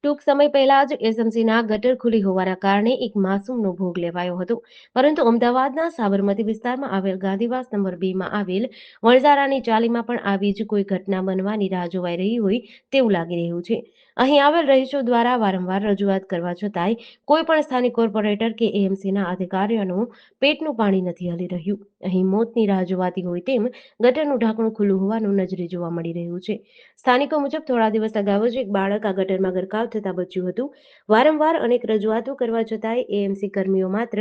ટૂંક સમય પહેલા જ એસએમસીના ગટર ખુલ્લી હોવાના કારણે એક માસૂમનો ભોગ લેવાયો હતો. પરંતુ અમદાવાદના સાબરમતી વિસ્તારમાં આવેલ ગાંધીવાસ નંબર 2 માં આવેલ વણઝારાની ચાલીમાં પણ આવી જ કોઈ ઘટના બનવાની રાહ જોવાઈ રહી હોય તેવું લાગી રહ્યું છે. અહીં આવેલ રહીશો દ્વારા વારંવાર રજૂઆત કરવા છતાંય કોઈ પણ સ્થાનિક કોર્પોરેટર કે એએમસીના અધિકારીઓનું પેટનું પાણી નથી હલી રહ્યું. અહીં મોતની રાહ જોવાતી હોય તેમ ગટરનું ઢાંકણું ખુલ્લું હોવાનું નજરે જોવા મળી રહ્યું છે. સ્થાનિકો મુજબ થોડા દિવસ અગાઉ જ એક બાળક આ ગટરમાં ગરકાવ થતા બચ્યું હતું. વારંવાર અનેક રજૂઆતો કરવા છતાંય એએમસી કર્મીઓ માત્ર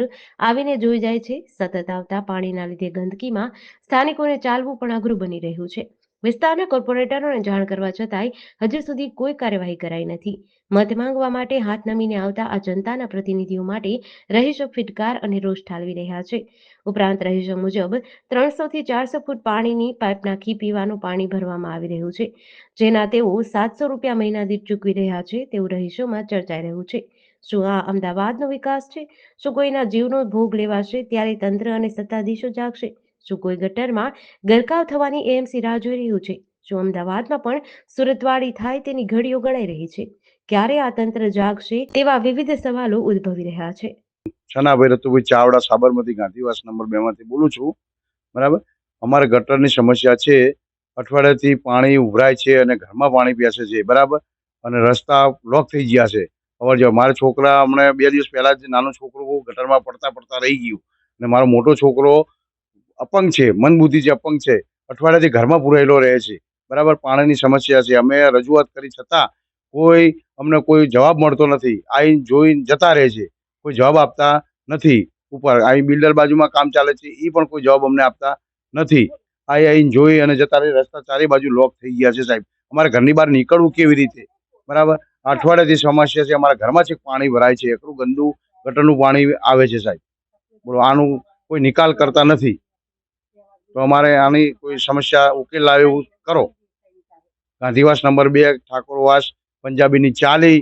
આવીને જોઈ જાય છે. સતત આવતા પાણીના લીધે ગંદકીમાં સ્થાનિકોને ચાલવું પણ અઘરું બની રહ્યું છે. વિસ્તારના કોર્પોરેટરોને જાણ કરવા છતાંય હજુ સુધી કોઈ કાર્યવાહી કરાઈ નથી. મત માંગવા માટે હાથ નમીને આવતા આ જનતાના પ્રતિનિધિઓ માટે રહીશો ફિટકાર અને રોષ ઠાલવી રહ્યા છે. ઉપરાંત રહીશો મુજબ 300 થી 400 ફૂટ પાણીની પાઇપ નાખી પીવાનું પાણી ભરવામાં આવી રહ્યું છે, જેના તેઓ 700 રૂપિયા મહિના દીઠ ચૂકવી રહ્યા છે તેવું રહીશોમાં ચર્ચાઈ રહ્યું છે. શું આ અમદાવાદનો વિકાસ છે? શું કોઈના જીવનો ભોગ લેવાશે ત્યારે તંત્ર અને સત્તાધીશો જાગશે? શું કોઈ ગટરમાં ગરકાવ થવાની એએમસી રાહ જોઈ રહ્યું છે? શું અમદાવાદમાં પણ સુરતવાળી થાય તેની ઘડીઓ ગણાઈ રહી છે? ક્યારે આ તંત્ર જાગશે તેવા વિવિધ સવાલો ઉદ્ભવી રહ્યા છે. છનાભાઈ રતુભાઈ ચાવડા, સાબરમતી ગાંધીવાસ નંબર 2 માંથી બોલું છું. બરાબર, અમારે ગટરની સમસ્યા છે. અઠવાડિયાથી પાણી ઉભરાય છે અને ઘરમાં પાણી બેસે છે. બરાબર, અને રસ્તા બ્લોક થઈ ગયા છે અવર જવર. મારા છોકરા હમણાં 2 દિવસ પહેલા જ નાનો છોકરો ગટરમાં પડતા પડતા રહી ગયું, અને મારો મોટો છોકરો અપંગ છે, મંદબુદ્ધિથી અપંગ છે, અઠવાડિયાથી ઘરમાં પુરાયેલો રહે છે. બરાબર, પાણીની સમસ્યા છે. અમે રજૂઆત કરી છતાં અમને કોઈ જવાબ મળતો નથી. આઈને જોઈને જતા રહે છે, કોઈ જવાબ આપતા નથી. ઉપર અહીં બિલ્ડર બાજુમાં કામ ચાલે છે, એ પણ કોઈ જવાબ અમને આપતા નથી. આઈને જોઈ અને જતા રહે. રસ્તા ચારે બાજુ લોક થઈ ગયા છે સાહેબ. અમારે ઘરની બહાર નીકળવું કેવી રીતે? બરાબર, અઠવાડિયાથી સમસ્યા છે. અમારા ઘરમાં છે પાણી ભરાય છે, એટલું ગંદુ ગટરનું પાણી આવે છે સાહેબ. બોલો, આનું કોઈ નિકાલ કરતા નથી. તો અમારે આની કોઈ સમસ્યા ઉકેલ લાવે એવું કરો. ગાંધીવાસ નંબર 2, ઠાકોરવાસ, પંજાબીની ચાલી,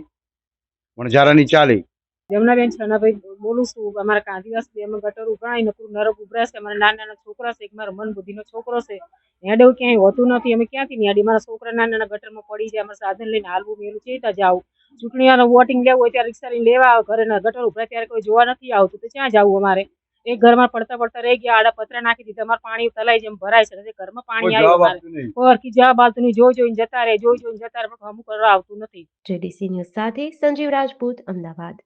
વણઝારાની ચાલી. જમનાબેન છનાભાઈ બોલું છું. અમારા ગાંધીવાસ 2 માં ગટર ઉભરાય નકરું નરક ઉભરાય છે. અમારા નાના નાના છોકરા છે, એક મારો મન બુદ્ધિનો છોકરો છે. હેડવું ક્યાંય હોતું નથી. અમે ક્યાંથી નેડી? મારા છોકરા નાના નાના ગટરમાં પડી જાય. અમારે સાધન લઈને હાલવું મેલું છે, ત્યાં જાવું. ચૂંટણીવાળા વોટિંગ લેવું હોય ત્યારે રિક્ષા લઈને લેવા આવે. ઘરે ગટર ઉભરાય ત્યારે કોઈ જોવા નથી આવતું, તો ક્યાં જવું? અમારે એક ઘરમાં પડતા પડતા રહી ગયા, આડા પતરા નાખી દીધા. અમારે પાણી તલાઈ જેમ ભરાય છે, ઘરમાં પાણી આવ્યું. અમારે કોઈ જવાબ આવતું નહીં. જોઈ જોઈને જતા રહે, જોઈ જોઈને જતા રહે, પણ અમુક કરવા આવતું નથી. જેડીસી ન્યૂઝ સાથે સંજીવ રાજપૂત, અમદાવાદ.